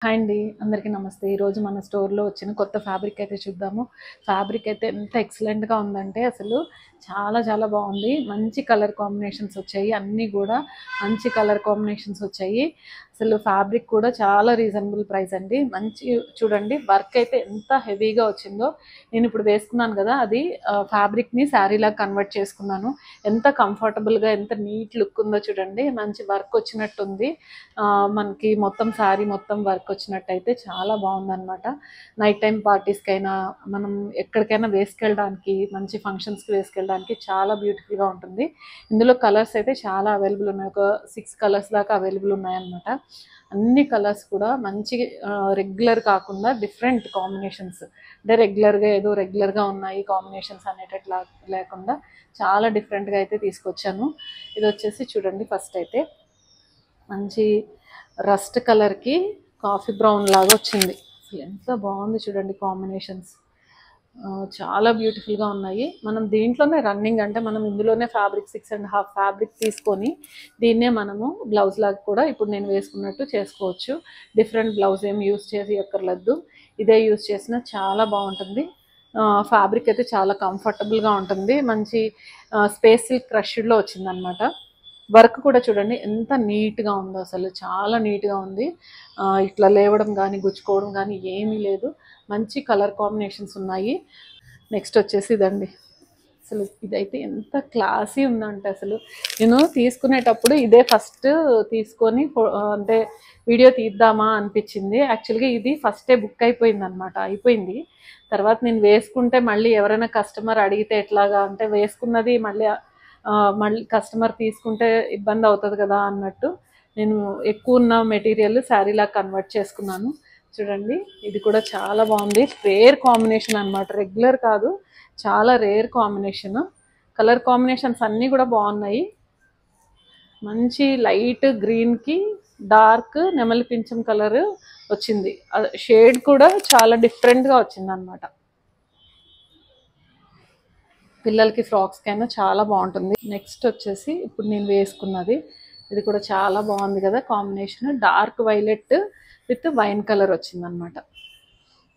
Hi అండి, అందరికీ నమస్తే. ఈరోజు మన స్టోర్లో వచ్చిన కొత్త ఫ్యాబ్రిక్ అయితే చూద్దాము. ఫ్యాబ్రిక్ అయితే ఎంత ఎక్సలెంట్గా ఉందంటే అసలు చాలా చాలా బాగుంది. మంచి కలర్ కాంబినేషన్స్ వచ్చాయి, అన్నీ కూడా మంచి కలర్ కాంబినేషన్స్ వచ్చాయి. అసలు ఫ్యాబ్రిక్ కూడా చాలా రీజనబుల్ ప్రైస్ అండి. మంచి చూడండి, వర్క్ అయితే ఎంత హెవీగా వచ్చిందో. నేను ఇప్పుడు వేసుకున్నాను కదా, అది ఫ్యాబ్రిక్ని శారీలాగా కన్వర్ట్ చేసుకున్నాను. ఎంత కంఫర్టబుల్గా ఎంత నీట్ లుక్ ఉందో చూడండి. మంచి వర్క్ వచ్చినట్టుంది. మనకి మొత్తం శారీ మొత్తం వర్క్ వచ్చినట్టయితే చాలా బాగుందన్నమాట. నైట్ టైం పార్టీస్కైనా మనం ఎక్కడికైనా వేసుకెళ్ళడానికి, మంచి ఫంక్షన్స్కి వేసుకెళ్ళడానికి చాలా బ్యూటిఫుల్గా ఉంటుంది. ఇందులో కలర్స్ అయితే చాలా అవైలబుల్ ఉన్నాయి. ఒక 6 కలర్స్ దాకా అవైలబుల్ ఉన్నాయన్నమాట. అన్ని కలర్స్ కూడా మంచి రెగ్యులర్ కాకుండా డిఫరెంట్ కాంబినేషన్స్, అంటే రెగ్యులర్గా ఉన్నాయి కాంబినేషన్స్ అనేటట్లా లేకుండా చాలా డిఫరెంట్గా అయితే తీసుకొచ్చాను. ఇది వచ్చేసి చూడండి, ఫస్ట్ అయితే మంచి రస్ట్ కలర్కి కాఫీ బ్రౌన్ లాగా వచ్చింది. అసలు ఎంత బాగుంది చూడండి కాంబినేషన్స్. చాలా బ్యూటిఫుల్గా ఉన్నాయి. మనం దీంట్లోనే రన్నింగ్, అంటే మనం ఇందులోనే ఫ్యాబ్రిక్ 6.5 ఫ్యాబ్రిక్ తీసుకొని దీన్నే మనము బ్లౌజ్ లాగా కూడా ఇప్పుడు నేను వేసుకున్నట్టు చేసుకోవచ్చు. డిఫరెంట్ బ్లౌజ్ ఏం యూస్ చేసి ఎక్కర్లేదు, ఇదే యూస్ చేసినా చాలా బాగుంటుంది. ఫ్యాబ్రిక్ అయితే చాలా కంఫర్టబుల్గా ఉంటుంది. మంచి స్పేస్ సిల్క్ క్రష్డ్లో వచ్చిందనమాట. వర్క్ కూడా చూడండి ఎంత నీట్గా ఉందో, అసలు చాలా నీట్గా ఉంది. ఇట్లా లేవడం కానీ గుచ్చుకోవడం కానీ ఏమీ లేదు. మంచి కలర్ కాంబినేషన్స్ ఉన్నాయి. నెక్స్ట్ వచ్చేసి ఇదండి. అసలు ఇదైతే ఎంత క్లాసీ ఉందంటే, అసలు నేను తీసుకునేటప్పుడు ఇదే ఫస్ట్ తీసుకొని అంటే వీడియో తీద్దామా అనిపించింది. యాక్చువల్గా ఇది ఫస్టే బుక్ అయిపోయింది అనమాట, అయిపోయింది. తర్వాత నేను వేసుకుంటే మళ్ళీ ఎవరైనా కస్టమర్ అడిగితే ఎట్లాగా, అంటే వేసుకున్నది మళ్ళీ కస్టమర్ తీసుకుంటే ఇబ్బంది అవుతుంది కదా అన్నట్టు నేను ఎక్కువ ఉన్న మెటీరియల్ శారీలా కన్వర్ట్ చేసుకున్నాను. చూడండి, ఇది కూడా చాలా బాగుంది. రేర్ కాంబినేషన్ అనమాట, రెగ్యులర్ కాదు, చాలా రేర్ కాంబినేషన్. కలర్ కాంబినేషన్స్ అన్నీ కూడా బాగున్నాయి. మంచి లైట్ గ్రీన్కి డార్క్ నెమలి పింఛం కలర్ వచ్చింది. షేడ్ కూడా చాలా డిఫరెంట్గా వచ్చింది అనమాట. పిల్లలకి ఫ్రాక్స్కైనా చాలా బాగుంటుంది. నెక్స్ట్ వచ్చేసి ఇప్పుడు నేను వేసుకున్నది, ఇది కూడా చాలా బాగుంది కదా combination. Dark violet with wine colour వచ్చిందనమాట.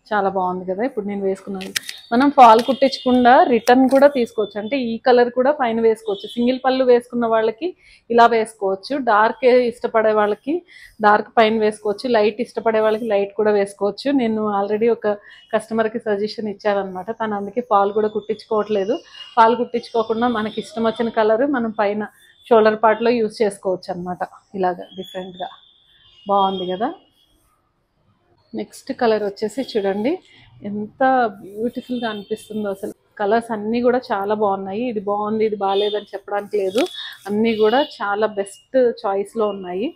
చాలా బాగుంది కదా. ఇప్పుడు నేను వేసుకున్నాను. మనం ఫాల్ కుట్టించకుండా రిటర్న్ కూడా తీసుకోవచ్చు, అంటే ఈ కలర్ కూడా పైన వేసుకోవచ్చు. సింగిల్ పళ్ళు వేసుకున్న వాళ్ళకి ఇలా వేసుకోవచ్చు, డార్క్ ఇష్టపడే వాళ్ళకి డార్క్ పైన వేసుకోవచ్చు, లైట్ ఇష్టపడే వాళ్ళకి లైట్ కూడా వేసుకోవచ్చు. నేను ఆల్రెడీ ఒక కస్టమర్కి సజెషన్ ఇచ్చారనమాట, తను అందుకే ఫాల్ కూడా కుట్టించుకోవట్లేదు. ఫాల్ కుట్టించుకోకుండా మనకి ఇష్టం వచ్చిన కలర్ మనం పైన షోల్డర్ పార్ట్లో యూజ్ చేసుకోవచ్చు అనమాట. ఇలాగా డిఫరెంట్గా బాగుంది కదా. నెక్స్ట్ కలర్ వచ్చేసి చూడండి ఎంత బ్యూటిఫుల్గా అనిపిస్తుందో. అసలు కలర్స్ అన్నీ కూడా చాలా బాగున్నాయి. ఇది బాగుంది ఇది బాగాలేదని చెప్పడానికి లేదు, అన్నీ కూడా చాలా బెస్ట్ చాయిస్లో ఉన్నాయి.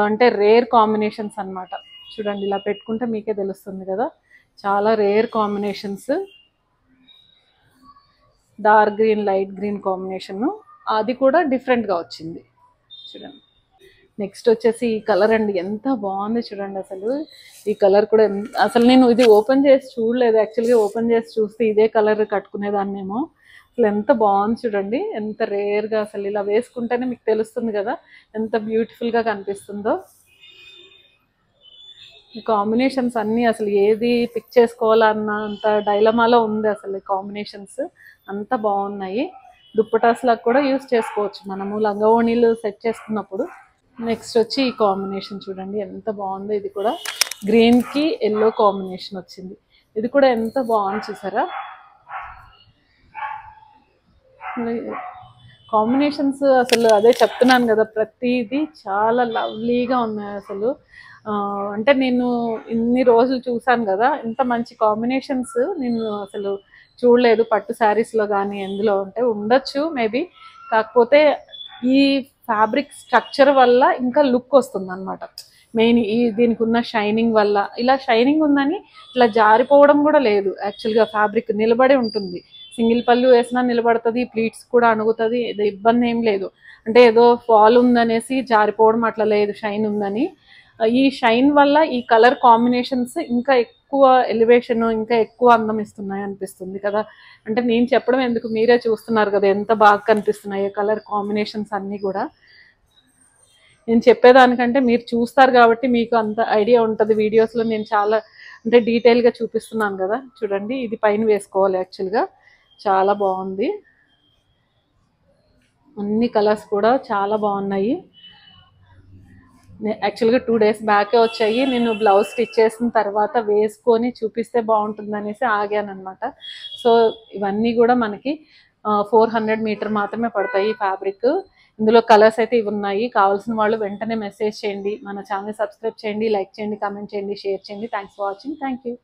అంటే రేర్ కాంబినేషన్స్ అన్నమాట. చూడండి, ఇలా పెట్టుకుంటే మీకే తెలుస్తుంది కదా, చాలా rare combinations. Dark green light green combination, అది కూడా డిఫరెంట్గా వచ్చింది. చూడండి, నెక్స్ట్ వచ్చేసి ఈ కలర్ అండి, ఎంత బాగుంది చూడండి. అసలు ఈ కలర్ కూడా అసలు నేను ఇది ఓపెన్ చేసి చూడలేదు. యాక్చువల్గా ఓపెన్ చేసి చూస్తే ఇదే కలర్ కట్టుకునేదాన్నేమో. అసలు ఎంత బాగుంది చూడండి, ఎంత రేర్గా. అసలు ఇలా వేసుకుంటేనే మీకు తెలుస్తుంది కదా ఎంత బ్యూటిఫుల్గా కనిపిస్తుందో. ఈ కాంబినేషన్స్ అన్నీ అసలు ఏది పిక్ చేసుకోవాలన్న అంత డైలమాలో ఉంది అసలు. ఈ కాంబినేషన్స్ అంత బాగున్నాయి. దుప్పటాస్లాగా కూడా యూస్ చేసుకోవచ్చు మనము లంగావోణీలు సెట్ చేసుకున్నప్పుడు. నెక్స్ట్ వచ్చి ఈ కాంబినేషన్ చూడండి ఎంత బాగుందో. ఇది కూడా గ్రీన్కి ఎల్లో కాంబినేషన్ వచ్చింది. ఇది కూడా ఎంత బాగుంది చూసారా. కాంబినేషన్స్ అసలు అదే చెప్తున్నాను కదా, ప్రతిదీ చాలా లవ్లీగా ఉన్నాయి అసలు. అంటే నేను ఇన్ని రోజులు చూసాను కదా, ఇంత మంచి కాంబినేషన్స్ నేను అసలు చూడలేదు. పట్టు శారీస్లో కానీ ఎందులో ఉంటే ఉండొచ్చు మేబీ, కాకపోతే ఈ ఫ్యాబ్రిక్ స్ట్రక్చర్ వల్ల ఇంకా లుక్ వస్తుంది అనమాట. మెయిన్ దీనికి ఉన్న షైనింగ్ వల్ల, ఇలా షైనింగ్ ఉందని ఇట్లా జారిపోవడం కూడా లేదు. యాక్చువల్గా ఫ్యాబ్రిక్ నిలబడి ఉంటుంది, సింగిల్ పళ్ళు వేసినా నిలబడుతుంది, ప్లీట్స్ కూడా అణుగుతుంది, ఇది ఇబ్బంది ఏం లేదు. అంటే ఏదో ఫాల్ ఉందనేసి జారిపోవడం అట్లా లేదు, షైన్ ఉందని. ఈ షైన్ వల్ల ఈ కలర్ కాంబినేషన్స్ ఇంకా ఎక్కువ ఎలివేషన్, ఇంకా ఎక్కువ అందం ఇస్తున్నాయి అనిపిస్తుంది కదా. అంటే నేను చెప్పడం ఎందుకు, మీరే చూస్తున్నారు కదా ఎంత బాగా కనిపిస్తున్నాయి కలర్ కాంబినేషన్స్ అన్నీ కూడా. నేను చెప్పేదానికంటే మీరు చూస్తారు కాబట్టి మీకు అంత ఐడియా ఉంటుంది. వీడియోస్లో నేను చాలా అంటే డీటెయిల్గా చూపిస్తున్నాను కదా. చూడండి, ఇది పైన వేసుకోవాలి. యాక్చువల్గా చాలా బాగుంది. అన్ని కలర్స్ కూడా చాలా బాగున్నాయి. యాక్చువల్గా 2 days బ్యాకే వచ్చాయి. నేను బ్లౌజ్ స్టిచ్ చేసిన తర్వాత వేసుకొని చూపిస్తే బాగుంటుంది అనేసి ఆగాను అనమాట. సో ఇవన్నీ కూడా మనకి 400 మీటర్ మాత్రమే పడతాయి ఈ ఫ్యాబ్రిక్. ఇందులో కలర్స్ అయితే ఇవి ఉన్నాయి. కావాల్సిన వాళ్ళు వెంటనే మెసేజ్ చేయండి. మన ఛానల్ సబ్స్క్రైబ్ చేయండి, లైక్ చేయండి, కామెంట్ చేయండి, షేర్ చేయండి. Thanks for watching. Thank you.